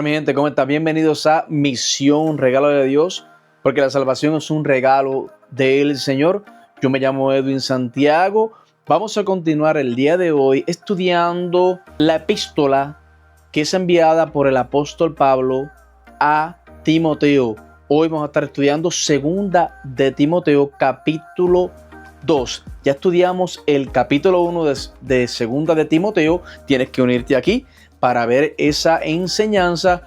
Hola mi gente, ¿cómo están? Bienvenidos a Misión Regalo de Dios, porque la salvación es un regalo del Señor. Yo me llamo Edwin Santiago. Vamos a continuar el día de hoy estudiando la epístola que es enviada por el apóstol Pablo a Timoteo. Hoy vamos a estar estudiando segunda de Timoteo, capítulo 2. Ya estudiamos el capítulo 1 de segunda de Timoteo. Tienes que unirte aquí para ver esa enseñanza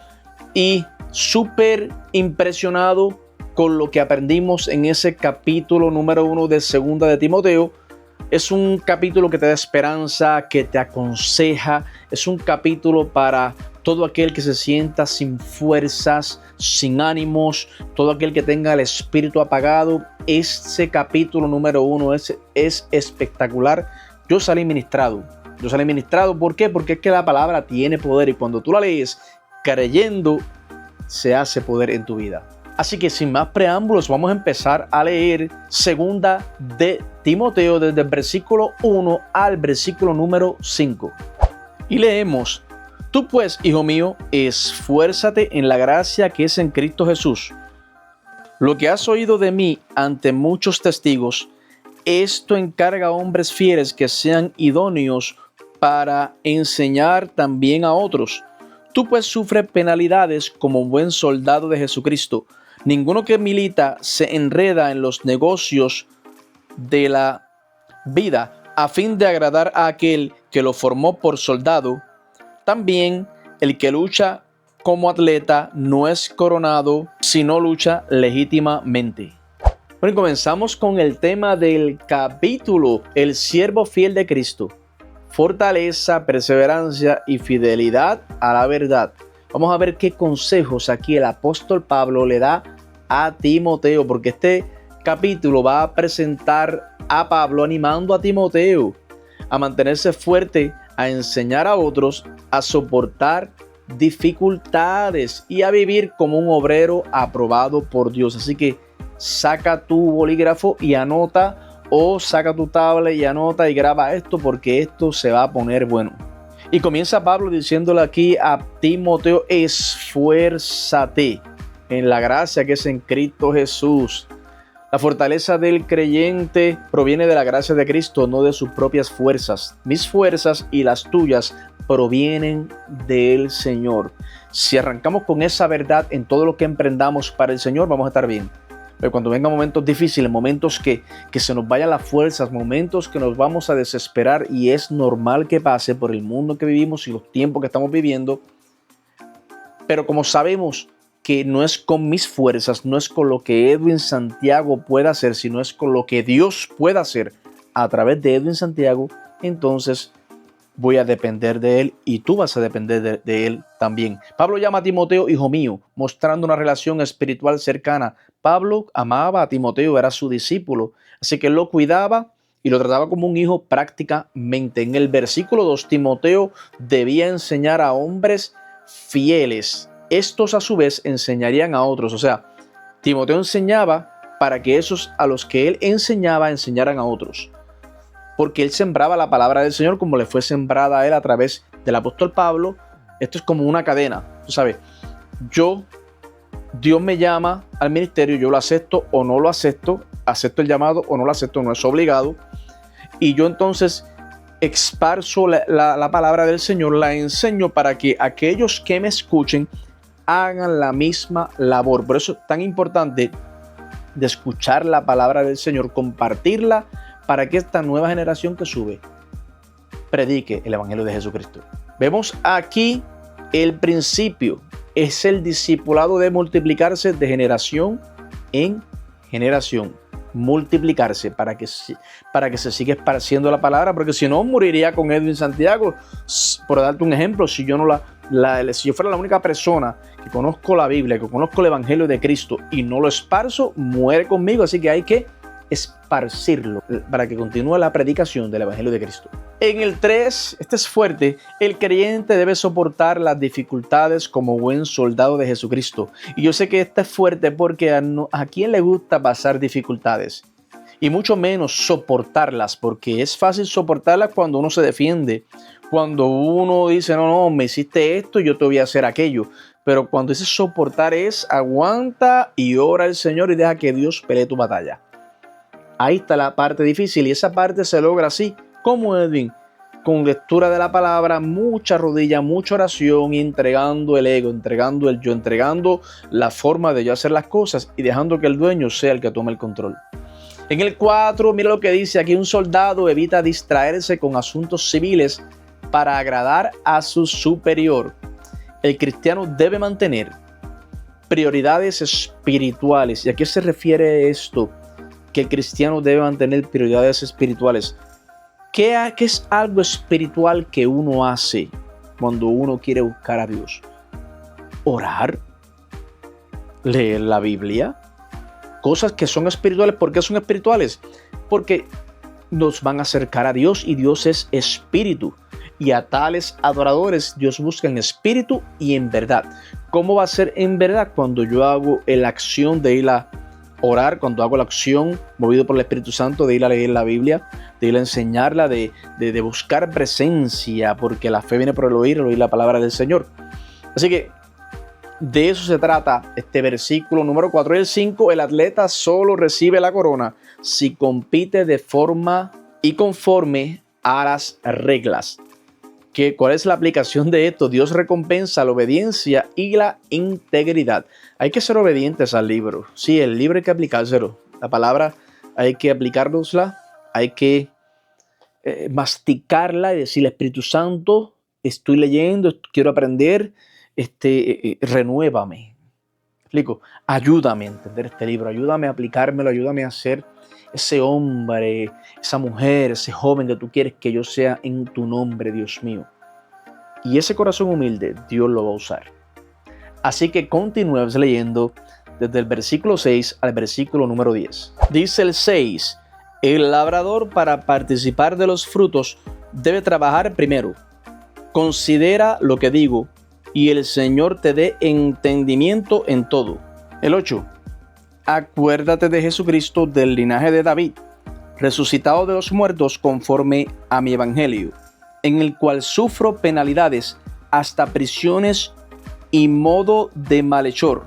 y súper impresionado con lo que aprendimos en ese capítulo número 1 de segunda de Timoteo. Es un capítulo que te da esperanza, que te aconseja. Es un capítulo para todo aquel que se sienta sin fuerzas, sin ánimos, todo aquel que tenga el espíritu apagado. Ese capítulo número 1 es espectacular. Yo salí ministrado. ¿Por qué? Porque es que la palabra tiene poder y cuando tú la lees creyendo, se hace poder en tu vida. Así que sin más preámbulos, vamos a empezar a leer segunda de Timoteo desde el versículo 1 al versículo número 5. Y leemos: Tú pues, hijo mío, esfuérzate en la gracia que es en Cristo Jesús. Lo que has oído de mí ante muchos testigos, esto encarga a hombres fieles que sean idóneos para enseñar también a otros. Tú pues sufres penalidades como buen soldado de Jesucristo. Ninguno que milita se enreda en los negocios de la vida a fin de agradar a aquel que lo formó por soldado. También el que lucha como atleta no es coronado, sino lucha legítimamente. Bueno, comenzamos con el tema del capítulo, el siervo fiel de Cristo. Fortaleza, perseverancia y fidelidad a la verdad. Vamos a ver qué consejos aquí el apóstol Pablo le da a Timoteo, porque este capítulo va a presentar a Pablo animando a Timoteo a mantenerse fuerte, a enseñar a otros, a soportar dificultades y a vivir como un obrero aprobado por Dios. Así que saca tu bolígrafo y anota, o saca tu tablet y anota y graba esto, porque esto se va a poner bueno. Y comienza Pablo diciéndole aquí a Timoteo: esfuérzate en la gracia que es en Cristo Jesús. La fortaleza del creyente proviene de la gracia de Cristo, no de sus propias fuerzas. Mis fuerzas y las tuyas provienen del Señor. Si arrancamos con esa verdad en todo lo que emprendamos para el Señor, vamos a estar bien. Pero cuando vengan momentos difíciles, momentos que se nos vayan las fuerzas, momentos que nos vamos a desesperar, y es normal que pase por el mundo que vivimos y los tiempos que estamos viviendo, pero como sabemos que no es con mis fuerzas, no es con lo que Edwin Santiago pueda hacer, sino es con lo que Dios pueda hacer a través de Edwin Santiago, entonces voy a depender de él y tú vas a depender de él también. Pablo llama a Timoteo hijo mío, mostrando una relación espiritual cercana. Pablo amaba a Timoteo, era su discípulo, así que él lo cuidaba y lo trataba como un hijo prácticamente. En el versículo 2, Timoteo debía enseñar a hombres fieles. Estos a su vez enseñarían a otros. O sea, Timoteo enseñaba para que esos a los que él enseñaba enseñaran a otros. Porque él sembraba la palabra del Señor como le fue sembrada a él a través del apóstol Pablo. Esto es como una cadena. Tú sabes, Dios me llama al ministerio, yo lo acepto o no lo acepto, acepto el llamado o no lo acepto, no es obligado. Y yo entonces esparzo la palabra del Señor, la enseño para que aquellos que me escuchen hagan la misma labor. Por eso es tan importante de escuchar la palabra del Señor, compartirla, para que esta nueva generación que sube predique el Evangelio de Jesucristo. Vemos aquí el principio, es el discipulado de multiplicarse de generación en generación. Multiplicarse para que se siga esparciendo la palabra, porque si no moriría con Edwin Santiago. Por darte un ejemplo, si yo fuera la única persona que conozco la Biblia, que conozco el Evangelio de Cristo y no lo esparzo, muere conmigo. Así que hay que esparcirlo para que continúe la predicación del Evangelio de Cristo. En el 3, este es fuerte: el creyente debe soportar las dificultades como buen soldado de Jesucristo. Y yo sé que este es fuerte porque a quién le gusta pasar dificultades, y mucho menos soportarlas, porque es fácil soportarlas cuando uno se defiende, cuando uno dice no, me hiciste esto, yo te voy a hacer aquello. Pero cuando dice soportar es aguanta y ora al Señor y deja que Dios pelee tu batalla. Ahí está la parte difícil y esa parte se logra así. ¿Cómo, Edwin? Con lectura de la palabra, mucha rodilla, mucha oración, y entregando el ego, entregando el yo, entregando la forma de yo hacer las cosas y dejando que el dueño sea el que tome el control. En el 4, mira lo que dice aquí: un soldado evita distraerse con asuntos civiles para agradar a su superior. El cristiano debe mantener prioridades espirituales. ¿Y a qué se refiere esto? Que el cristiano debe mantener prioridades espirituales. ¿Qué es algo espiritual que uno hace cuando uno quiere buscar a Dios? Orar, leer la Biblia, cosas que son espirituales. ¿Por qué son espirituales? Porque nos van a acercar a Dios y Dios es espíritu. Y a tales adoradores Dios busca en espíritu y en verdad. ¿Cómo va a ser en verdad? Cuando yo hago la acción de ir a orar, cuando hago la acción movido por el Espíritu Santo de ir a leer la Biblia, de ir a enseñarla, de buscar presencia, porque la fe viene por el oír la palabra del Señor. Así que de eso se trata este versículo número 4 y el 5. El atleta solo recibe la corona si compite de forma y conforme a las reglas. ¿Cuál es la aplicación de esto? Dios recompensa la obediencia y la integridad. Hay que ser obedientes al libro. Sí, el libro hay que aplicárselo. La palabra hay que aplicárnosla, hay que masticarla y decirle: Espíritu Santo, estoy leyendo, quiero aprender, renuévame. ¿Explico? Ayúdame a entender este libro, ayúdame a aplicármelo, ayúdame a ser ese hombre, esa mujer, ese joven que tú quieres que yo sea en tu nombre, Dios mío. Y ese corazón humilde, Dios lo va a usar. Así que continúes leyendo desde el versículo 6 al versículo número 10. Dice el 6: el labrador, para participar de los frutos, debe trabajar primero. Considera lo que digo, y el Señor te dé entendimiento en todo. El 8. Acuérdate de Jesucristo, del linaje de David, resucitado de los muertos conforme a mi evangelio, en el cual sufro penalidades, hasta prisiones y modo de malhechor.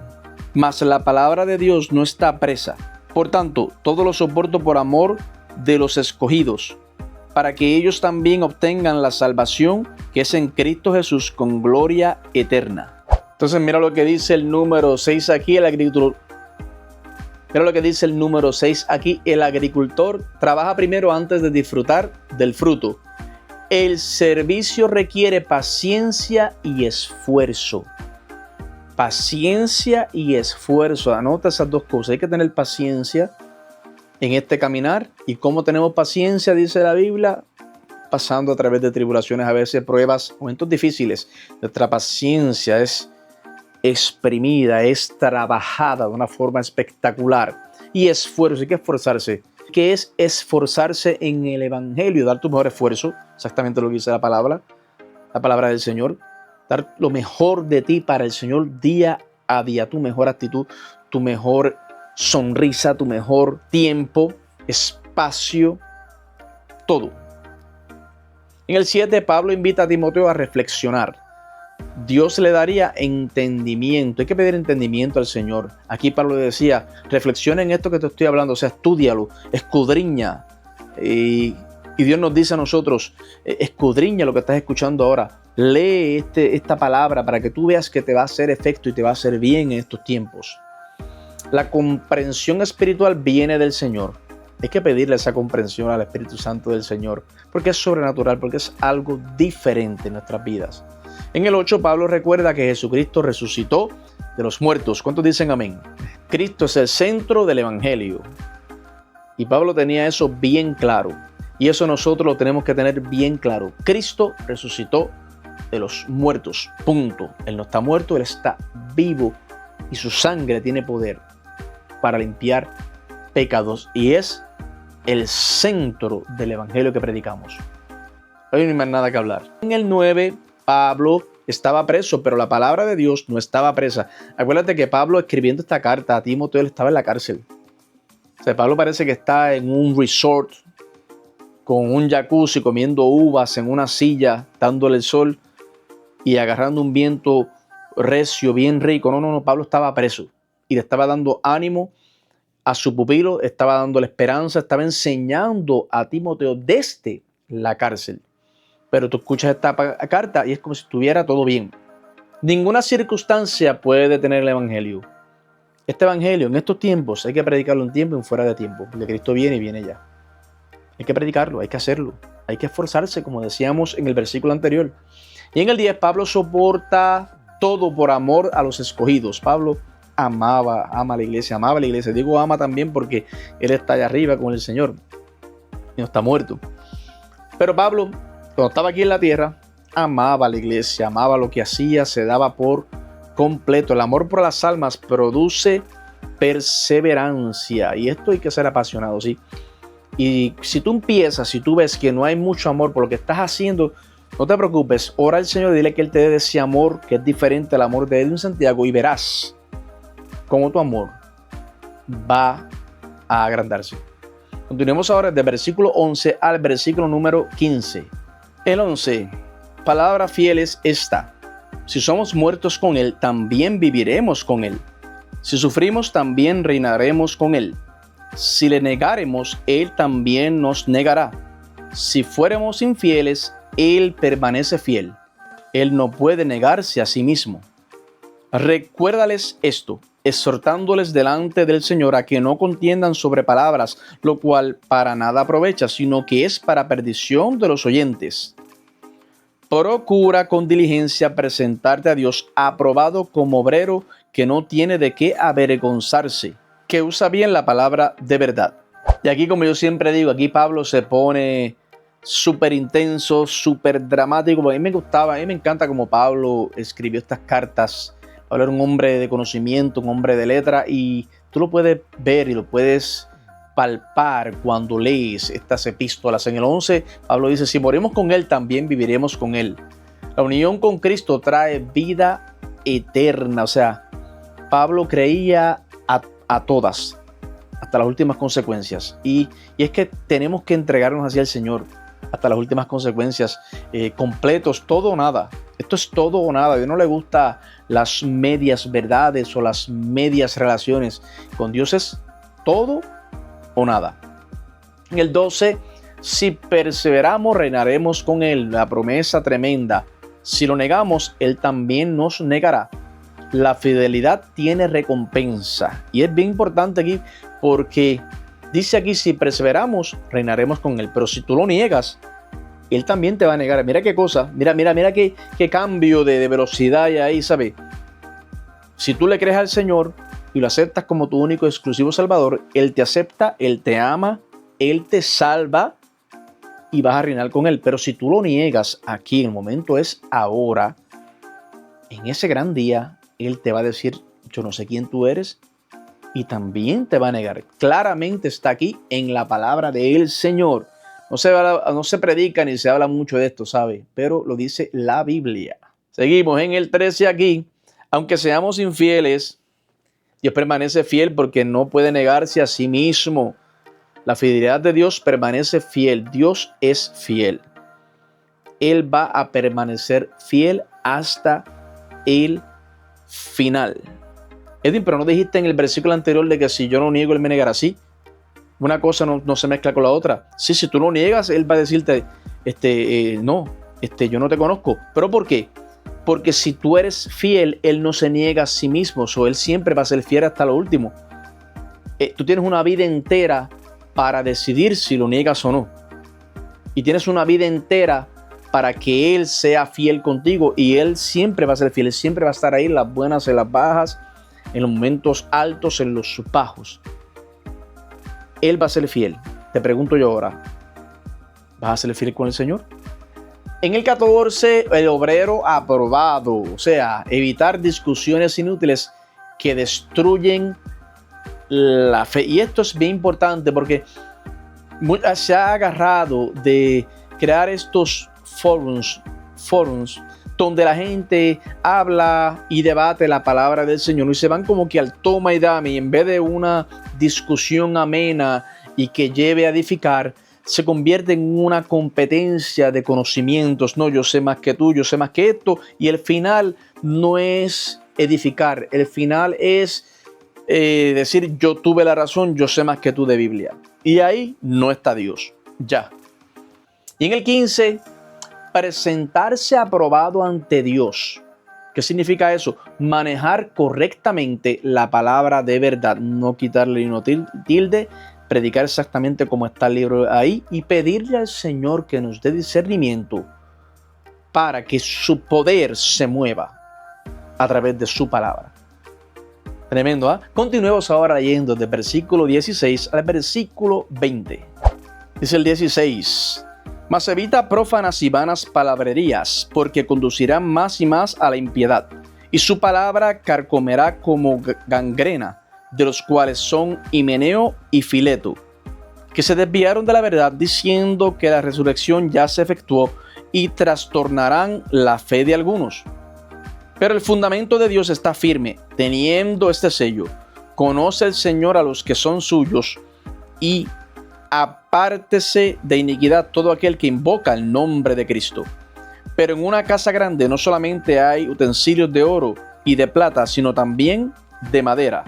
Mas la palabra de Dios no está presa. Por tanto, todo lo soporto por amor de los escogidos, para que ellos también obtengan la salvación que es en Cristo Jesús con gloria eterna. Entonces mira lo que dice el número 6 aquí, el agricultor. Mira lo que dice el número 6 aquí: el agricultor trabaja primero antes de disfrutar del fruto. El servicio requiere paciencia y esfuerzo. Paciencia y esfuerzo. Anota esas dos cosas. Hay que tener paciencia en este caminar. ¿Y cómo tenemos paciencia? Dice la Biblia: pasando a través de tribulaciones, a veces pruebas, momentos difíciles. Nuestra paciencia es exprimida, es trabajada de una forma espectacular. Y esfuerzo, hay que esforzarse. ¿Qué es esforzarse en el evangelio? Dar tu mejor esfuerzo, exactamente lo que dice la palabra del Señor. Dar lo mejor de ti para el Señor día a día, tu mejor actitud, tu mejor sonrisa, tu mejor tiempo, espacio, todo. En el 7, Pablo invita a Timoteo a reflexionar. Dios le daría entendimiento. Hay que pedir entendimiento al Señor. Aquí Pablo le decía: reflexiona en esto que te estoy hablando, o sea, estúdialo, escudriña. Y Dios nos dice a nosotros: escudriña lo que estás escuchando ahora. Lee esta palabra para que tú veas que te va a hacer efecto y te va a hacer bien en estos tiempos. La comprensión espiritual viene del Señor. Hay que pedirle esa comprensión al Espíritu Santo del Señor, porque es sobrenatural, porque es algo diferente en nuestras vidas. En el 8, Pablo recuerda que Jesucristo resucitó de los muertos. ¿Cuántos dicen amén? Cristo es el centro del evangelio. Y Pablo tenía eso bien claro. Y eso nosotros lo tenemos que tener bien claro. Cristo resucitó de los muertos. Punto. Él no está muerto, Él está vivo. Y su sangre tiene poder para limpiar pecados. Y es el centro del evangelio que predicamos. Hoy no hay más nada que hablar. En el 9, Pablo estaba preso, pero la palabra de Dios no estaba presa. Acuérdate que Pablo, escribiendo esta carta a Timoteo, él estaba en la cárcel. O sea, Pablo parece que está en un resort con un jacuzzi, comiendo uvas en una silla, dándole el sol y agarrando un viento recio, bien rico. No, no, no, Pablo estaba preso y le estaba dando ánimo a su pupilo, estaba dándole esperanza, estaba enseñando a Timoteo desde la cárcel. Pero tú escuchas esta carta y es como si estuviera todo bien. Ninguna circunstancia puede detener el evangelio. Este evangelio en estos tiempos hay que predicarlo en tiempo y fuera de tiempo, porque Cristo viene y viene ya. Hay que predicarlo, hay que hacerlo, hay que esforzarse, como decíamos en el versículo anterior. Y en el 10, Pablo soporta todo por amor a los escogidos. Pablo ama a la iglesia, amaba a la iglesia. Digo ama también porque él está allá arriba con el Señor y no está muerto. Pero Pablo, cuando estaba aquí en la tierra, amaba a la iglesia, amaba lo que hacía, se daba por completo. El amor por las almas produce perseverancia y esto hay que ser apasionado, ¿sí? Y si tú empiezas, si tú ves que no hay mucho amor por lo que estás haciendo, no te preocupes, ora al Señor y dile que Él te dé ese amor que es diferente al amor de Edwin Santiago y verás cómo tu amor va a agrandarse. Continuemos ahora del versículo 11 al versículo número 15. El 11, palabra fiel es esta: si somos muertos con Él, también viviremos con Él. Si sufrimos, también reinaremos con Él. Si le negáremos, Él también nos negará. Si fuéramos infieles, Él permanece fiel. Él no puede negarse a sí mismo. Recuérdales esto, exhortándoles delante del Señor a que no contiendan sobre palabras, lo cual para nada aprovecha, sino que es para perdición de los oyentes. Procura con diligencia presentarte a Dios aprobado como obrero que no tiene de qué avergonzarse, que usa bien la palabra de verdad. Y aquí, como yo siempre digo, aquí Pablo se pone súper intenso, súper dramático. A mí me encanta como Pablo escribió estas cartas. Pablo era un hombre de conocimiento, un hombre de letra, y tú lo puedes ver y lo puedes palpar cuando lees estas epístolas. En el 11, Pablo dice: si morimos con Él, también viviremos con Él. La unión con Cristo trae vida eterna. O sea, Pablo creía a todas, hasta las últimas consecuencias. Y es que tenemos que entregarnos hacia el Señor hasta las últimas consecuencias, completos, todo o nada. Esto es todo o nada. A Dios no le gusta las medias verdades o las medias relaciones. Con Dios es todo o nada. En el 12, si perseveramos, reinaremos con Él. La promesa tremenda. Si lo negamos, Él también nos negará. La fidelidad tiene recompensa. Y es bien importante aquí porque dice aquí: si perseveramos, reinaremos con Él. Pero si tú lo niegas, Él también te va a negar. Mira qué cosa. Mira qué cambio de velocidad hay ahí, ¿sabes? Si tú le crees al Señor y lo aceptas como tu único y exclusivo Salvador, Él te acepta, Él te ama, Él te salva y vas a reinar con Él. Pero si tú lo niegas, aquí el momento es ahora. En ese gran día, Él te va a decir: yo no sé quién tú eres, y también te va a negar. Claramente está aquí en la palabra del Señor. No se predica ni se habla mucho de esto, ¿sabe? Pero lo dice la Biblia. Seguimos en el 13 aquí. Aunque seamos infieles, Dios permanece fiel porque no puede negarse a sí mismo. La fidelidad de Dios permanece fiel. Dios es fiel. Él va a permanecer fiel hasta el final. Edwin, pero no dijiste en el versículo anterior de que si yo no niego, Él me negará. Sí, una cosa no se mezcla con la otra. Sí, si tú lo niegas, Él va a decirte: no, yo no te conozco. ¿Pero por qué? Porque si tú eres fiel, Él no se niega a sí mismo. Él siempre va a ser fiel hasta lo último. Tú tienes una vida entera para decidir si lo niegas o no. Y tienes una vida entera para que Él sea fiel contigo. Y Él siempre va a ser fiel. Él siempre va a estar ahí en las buenas, en las bajas, en los momentos altos, en los bajos. Él va a ser fiel. Te pregunto yo ahora: ¿vas a ser fiel con el Señor? En el 14, el obrero aprobado. O sea, evitar discusiones inútiles que destruyen la fe. Y esto es bien importante porque se ha agarrado de crear estos forums donde la gente habla y debate la palabra del Señor y se van como que al toma y dame, y en vez de una discusión amena y que lleve a edificar, se convierte en una competencia de conocimientos. No, yo sé más que tú, yo sé más que esto. Y el final no es edificar. El final es decir, yo tuve la razón, yo sé más que tú de Biblia. Y ahí no está Dios. Ya. Y en el 15, presentarse aprobado ante Dios. ¿Qué significa eso? Manejar correctamente la palabra de verdad. No quitarle ni una tilde. Predicar exactamente como está el libro ahí y pedirle al Señor que nos dé discernimiento para que su poder se mueva a través de su palabra. Tremendo, ¿ah? Continuemos ahora leyendo del versículo 16 al versículo 20. Dice el 16: Mas evita prófanas y vanas palabrerías, porque conducirán más y más a la impiedad, y su palabra carcomerá como gangrena, de los cuales son Himeneo y Fileto, que se desviaron de la verdad diciendo que la resurrección ya se efectuó y trastornarán la fe de algunos. Pero el fundamento de Dios está firme, teniendo este sello: conoce el Señor a los que son suyos, y apártese de iniquidad todo aquel que invoca el nombre de Cristo. Pero en una casa grande no solamente hay utensilios de oro y de plata, sino también de madera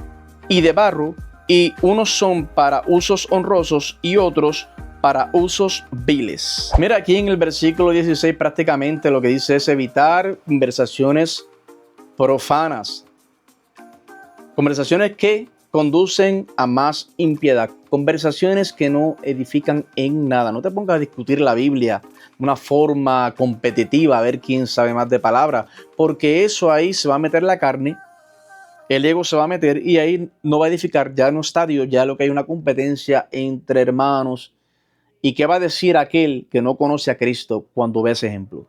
y de barro, y unos son para usos honrosos y otros para usos viles. Mira, aquí en el versículo 16 prácticamente lo que dice es evitar conversaciones profanas, conversaciones que conducen a más impiedad, conversaciones que no edifican en nada. No te pongas a discutir la Biblia de una forma competitiva a ver quién sabe más de palabra, porque eso ahí se va a meter la carne, el ego se va a meter y ahí no va a edificar. Ya no está Dios, ya lo que hay una competencia entre hermanos. ¿Y qué va a decir aquel que no conoce a Cristo cuando ve ese ejemplo?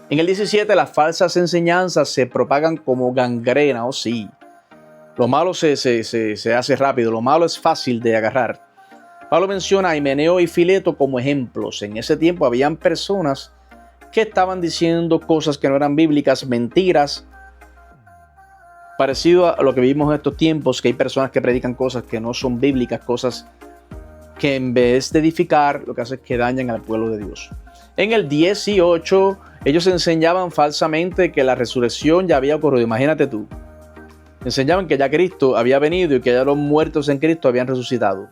En el 17, las falsas enseñanzas se propagan como gangrena. Oh sí, lo malo se hace rápido, lo malo es fácil de agarrar. Pablo menciona a Himeneo y Fileto como ejemplos. En ese tiempo habían personas que estaban diciendo cosas que no eran bíblicas, mentiras, parecido a lo que vivimos en estos tiempos, que hay personas que predican cosas que no son bíblicas, cosas que en vez de edificar, lo que hace es que dañan al pueblo de Dios. En el 18, ellos enseñaban falsamente que la resurrección ya había ocurrido. Imagínate tú. Enseñaban que ya Cristo había venido y que ya los muertos en Cristo habían resucitado.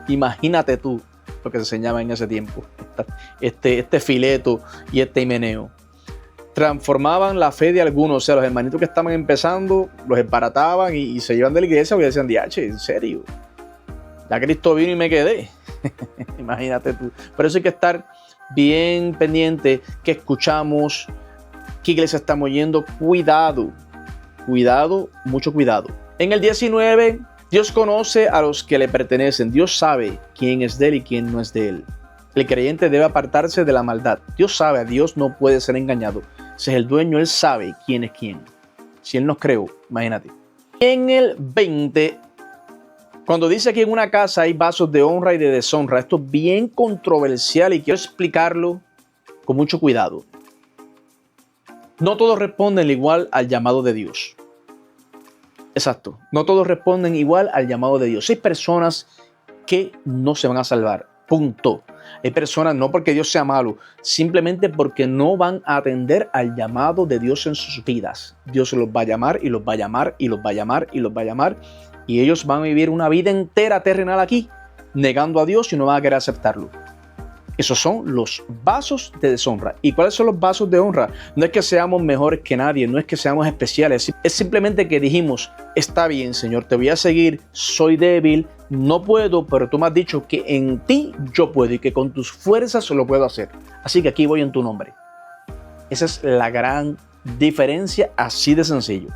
Imagínate tú lo que se enseñaba en ese tiempo. Este Fileto y este Himeneo transformaban la fe de algunos. O sea, los hermanitos que estaban empezando los embarataban y se iban de la iglesia porque decían, diache, en serio, ya Cristo vino y me quedé. Imagínate tú. Por eso hay que estar bien pendiente que escuchamos, qué iglesia estamos yendo. Cuidado, cuidado, mucho cuidado. En el 19, Dios conoce a los que le pertenecen. Dios sabe quién es de él y quién no es de él. El creyente debe apartarse de la maldad. Dios sabe, a Dios no puede ser engañado. Ese es el dueño, él sabe quién es quién. Si él nos creó, imagínate. En el 20, cuando dice que en una casa hay vasos de honra y de deshonra, esto es bien controversial y quiero explicarlo con mucho cuidado. No todos responden igual al llamado de Dios. Exacto, no todos responden igual al llamado de Dios. Hay personas que no se van a salvar, punto. Hay personas, no porque Dios sea malo, simplemente porque no van a atender al llamado de Dios en sus vidas. Dios los va a llamar y los va a llamar y los va a llamar y los va a llamar. Y ellos van a vivir una vida entera terrenal aquí, negando a Dios y no van a querer aceptarlo. Esos son los vasos de deshonra. ¿Y cuáles son los vasos de honra? No es que seamos mejores que nadie, no es que seamos especiales. Es simplemente que dijimos, está bien, Señor, te voy a seguir, soy débil, no puedo, pero tú me has dicho que en ti yo puedo y que con tus fuerzas lo puedo hacer. Así que aquí voy en tu nombre. Esa es la gran diferencia, así de sencillo.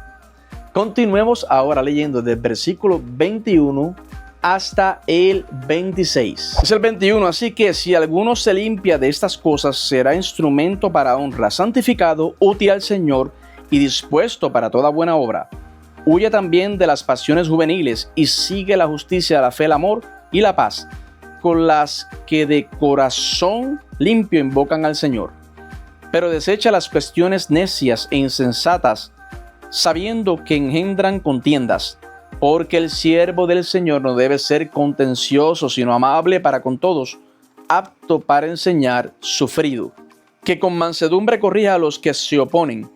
Continuemos ahora leyendo del versículo 21 hasta el 26. Es el 21, así que si alguno se limpia de estas cosas, será instrumento para honra, santificado, útil al Señor y dispuesto para toda buena obra. Huye también de las pasiones juveniles y sigue la justicia, la fe, el amor y la paz, con las que de corazón limpio invocan al Señor. Pero desecha las cuestiones necias e insensatas, sabiendo que engendran contiendas, porque el siervo del Señor no debe ser contencioso, sino amable para con todos, apto para enseñar, sufrido, que con mansedumbre corrija a los que se oponen,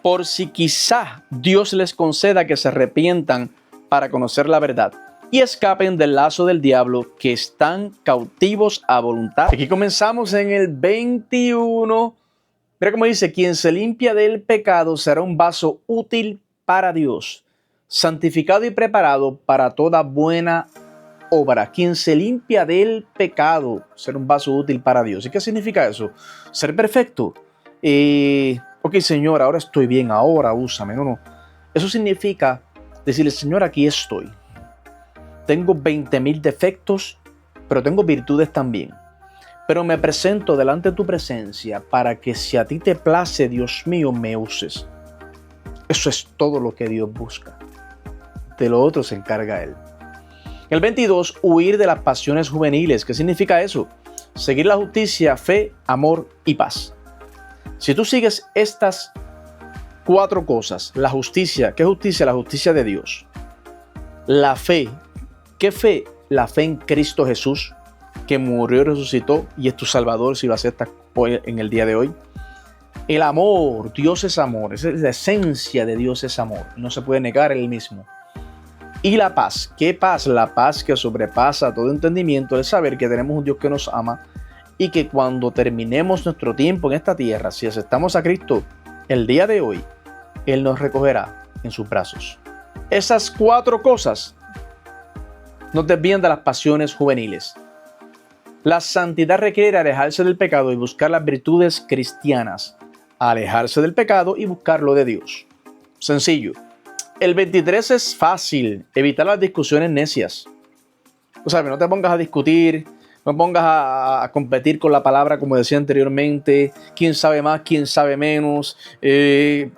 por si quizá Dios les conceda que se arrepientan para conocer la verdad y escapen del lazo del diablo, que están cautivos a voluntad. Aquí comenzamos en el 21. Mira cómo dice: quien se limpia del pecado será un vaso útil para Dios, santificado y preparado para toda buena obra. Quien se limpia del pecado será un vaso útil para Dios. ¿Y qué significa eso? Ser perfecto. Ok, Señor, ahora estoy bien, ahora úsame. No. Eso significa decirle: Señor, aquí estoy. Tengo 20,000 defectos, pero tengo virtudes también. Pero me presento delante de tu presencia para que, si a ti te place, Dios mío, me uses. Eso es todo lo que Dios busca. De lo otro se encarga Él. El 22, huir de las pasiones juveniles. ¿Qué significa eso? Seguir la justicia, fe, amor y paz. Si tú sigues estas 4 cosas, la justicia, ¿qué justicia? La justicia de Dios. La fe, ¿qué fe? La fe en Cristo Jesús, que murió y resucitó y es tu Salvador si lo aceptas hoy, en el día de hoy. El amor, Dios es amor, es la esencia de Dios, es amor, no se puede negar Él mismo. Y la paz, ¿qué paz? La paz que sobrepasa todo entendimiento, el saber que tenemos un Dios que nos ama y que cuando terminemos nuestro tiempo en esta tierra, si aceptamos a Cristo el día de hoy, Él nos recogerá en sus brazos. Esas 4 cosas nos desvían de las pasiones juveniles. La santidad requiere alejarse del pecado y buscar las virtudes cristianas. Alejarse del pecado y buscar lo de Dios. Sencillo. El 23 es fácil. Evitar las discusiones necias. O sea, no te pongas a discutir, no pongas a competir con la palabra, como decía anteriormente. ¿Quién sabe más? ¿Quién sabe menos? Esas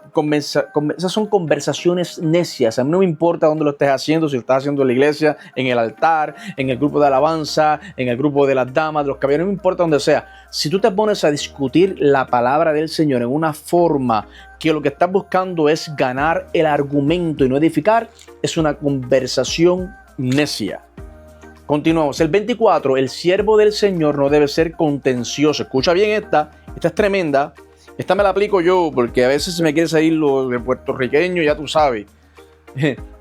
son conversaciones necias. A mí no me importa dónde lo estés haciendo, si lo estás haciendo en la iglesia, en el altar, en el grupo de alabanza, en el grupo de las damas, de los caballeros, no me importa dónde sea. Si tú te pones a discutir la palabra del Señor en una forma que lo que estás buscando es ganar el argumento y no edificar, es una conversación necia. Continuamos. El 24. El siervo del Señor no debe ser contencioso. Escucha bien esta es tremenda. Esta me la aplico yo porque a veces se me quiere salir lo de puertorriqueño, ya tú sabes.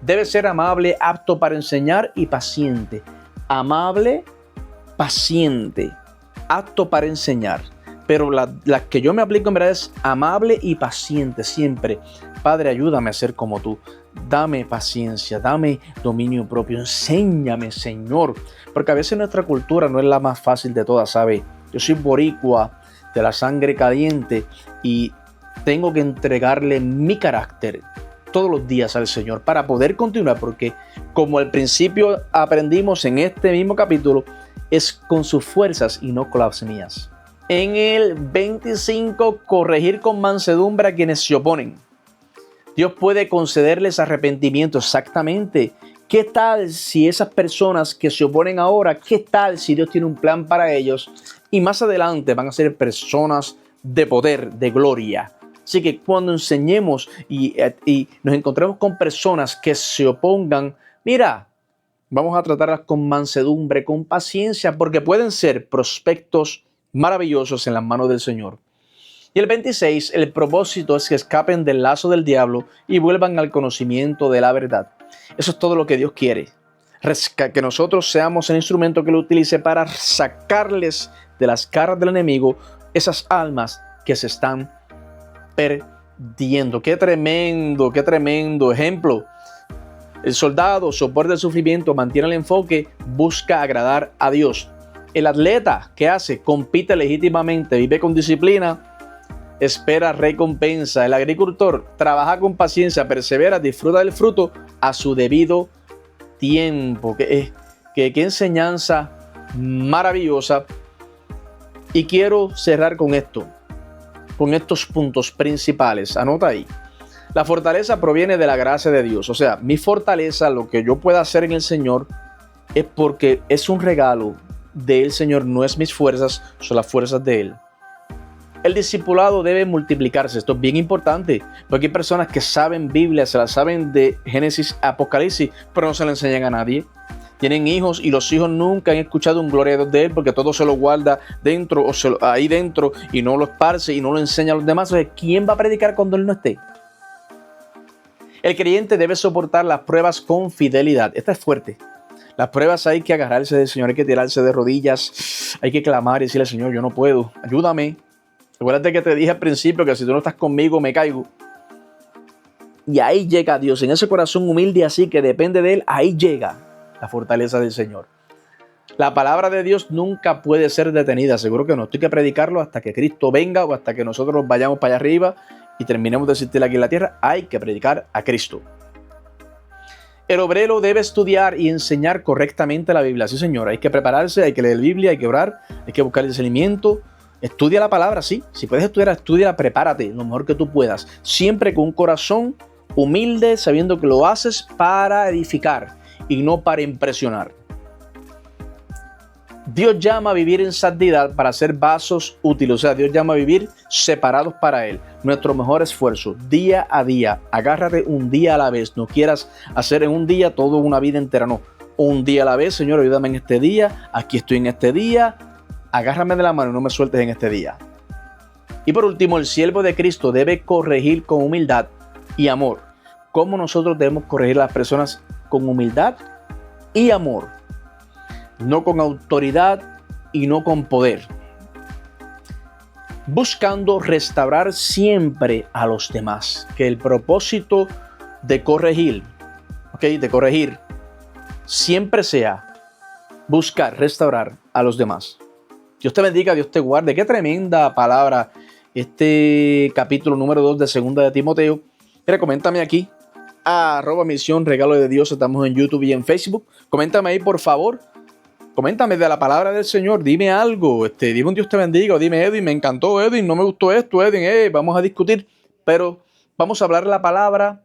Debe ser amable, apto para enseñar y paciente. Amable, paciente, apto para enseñar. Pero la que yo me aplico en verdad es amable y paciente siempre. Padre, ayúdame a ser como tú. Dame paciencia, dame dominio propio. Enséñame, Señor. Porque a veces nuestra cultura no es la más fácil de todas, ¿sabes? Yo soy boricua, de la sangre caliente, y tengo que entregarle mi carácter todos los días al Señor para poder continuar. Porque como al principio aprendimos en este mismo capítulo, es con sus fuerzas y no con las mías. En el 25, corregir con mansedumbre a quienes se oponen. Dios puede concederles arrepentimiento, exactamente. ¿Qué tal si esas personas que se oponen ahora, qué tal si Dios tiene un plan para ellos y más adelante van a ser personas de poder, de gloria? Así que cuando enseñemos y nos encontremos con personas que se opongan, mira, vamos a tratarlas con mansedumbre, con paciencia, porque pueden ser prospectos maravillosos en las manos del Señor. Y el 26, el propósito es que escapen del lazo del diablo y vuelvan al conocimiento de la verdad. Eso es todo lo que Dios quiere. Que nosotros seamos el instrumento que Él utilice para sacarles de las garras del enemigo esas almas que se están perdiendo. ¡Qué tremendo ejemplo! El soldado soporta el sufrimiento, mantiene el enfoque, busca agradar a Dios. El atleta, ¿qué hace? Compite legítimamente, vive con disciplina, espera recompensa. El agricultor trabaja con paciencia, persevera, disfruta del fruto a su debido tiempo. Qué enseñanza maravillosa. Y quiero cerrar con esto, con estos puntos principales. Anota ahí. La fortaleza proviene de la gracia de Dios. O sea, mi fortaleza, lo que yo pueda hacer en el Señor, es porque es un regalo del Señor, no es mis fuerzas, son las fuerzas de Él. El discipulado debe multiplicarse. Esto es bien importante, porque hay personas que saben Biblia, se la saben de Génesis a Apocalipsis, pero no se la enseñan a nadie. tienen hijos y los hijos nunca han escuchado un gloria a Dios de él porque todo se lo guarda dentro o ahí dentro y no lo esparce y no lo enseña a los demás. Entonces, ¿quién va a predicar cuando él no esté? El creyente debe soportar las pruebas con fidelidad. Esta es fuerte. Las pruebas hay que agarrarse del Señor, hay que tirarse de rodillas, hay que clamar y decirle: Señor, yo no puedo, ayúdame. Acuérdate que te dije al principio que si tú no estás conmigo me caigo. Y ahí llega Dios, en ese corazón humilde así que depende de Él, ahí llega la fortaleza del Señor. La palabra de Dios nunca puede ser detenida, seguro que no. Esto hay que predicarlo hasta que Cristo venga o hasta que nosotros vayamos para allá arriba y terminemos de existir aquí en la tierra. Hay que predicar a Cristo. El obrero debe estudiar y enseñar correctamente la Biblia. Sí, señor, hay que prepararse, hay que leer Biblia, hay que orar, hay que buscar el discernimiento. Estudia la palabra, sí. Si puedes estudiar, estudia, prepárate lo mejor que tú puedas. Siempre con un corazón humilde, sabiendo que lo haces para edificar y no para impresionar. Dios llama a vivir en santidad para ser vasos útiles. O sea, Dios llama a vivir separados para Él. Nuestro mejor esfuerzo, día a día. Agárrate un día a la vez. No quieras hacer en un día todo una vida entera. No, un día a la vez. Señor, ayúdame en este día. Aquí estoy en este día. Agárrame de la mano y no me sueltes en este día. Y por último, el siervo de Cristo debe corregir con humildad y amor. ¿Cómo nosotros debemos corregir a las personas? Con humildad y amor. No con autoridad y no con poder. Buscando restaurar siempre a los demás. Que el propósito de corregir, siempre sea buscar restaurar a los demás. Dios te bendiga, Dios te guarde. Qué tremenda palabra este capítulo número 2 de 2 de Timoteo. Mira, coméntame aquí, @misión regalo de Dios. Estamos en YouTube y en Facebook. Coméntame ahí, por favor. Coméntame de la palabra del Señor, dime algo, dime un Dios te bendiga, o dime: Edwin, me encantó, Edwin, no me gustó esto, Edwin, vamos a discutir, pero vamos a hablar la palabra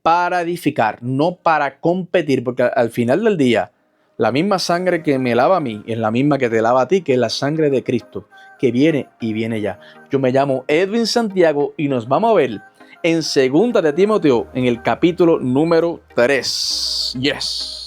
para edificar, no para competir, porque al final del día, la misma sangre que me lava a mí es la misma que te lava a ti, que es la sangre de Cristo, que viene y viene ya. Yo me llamo Edwin Santiago y nos vamos a ver en 2 de Timoteo, en el capítulo número 3. Yes.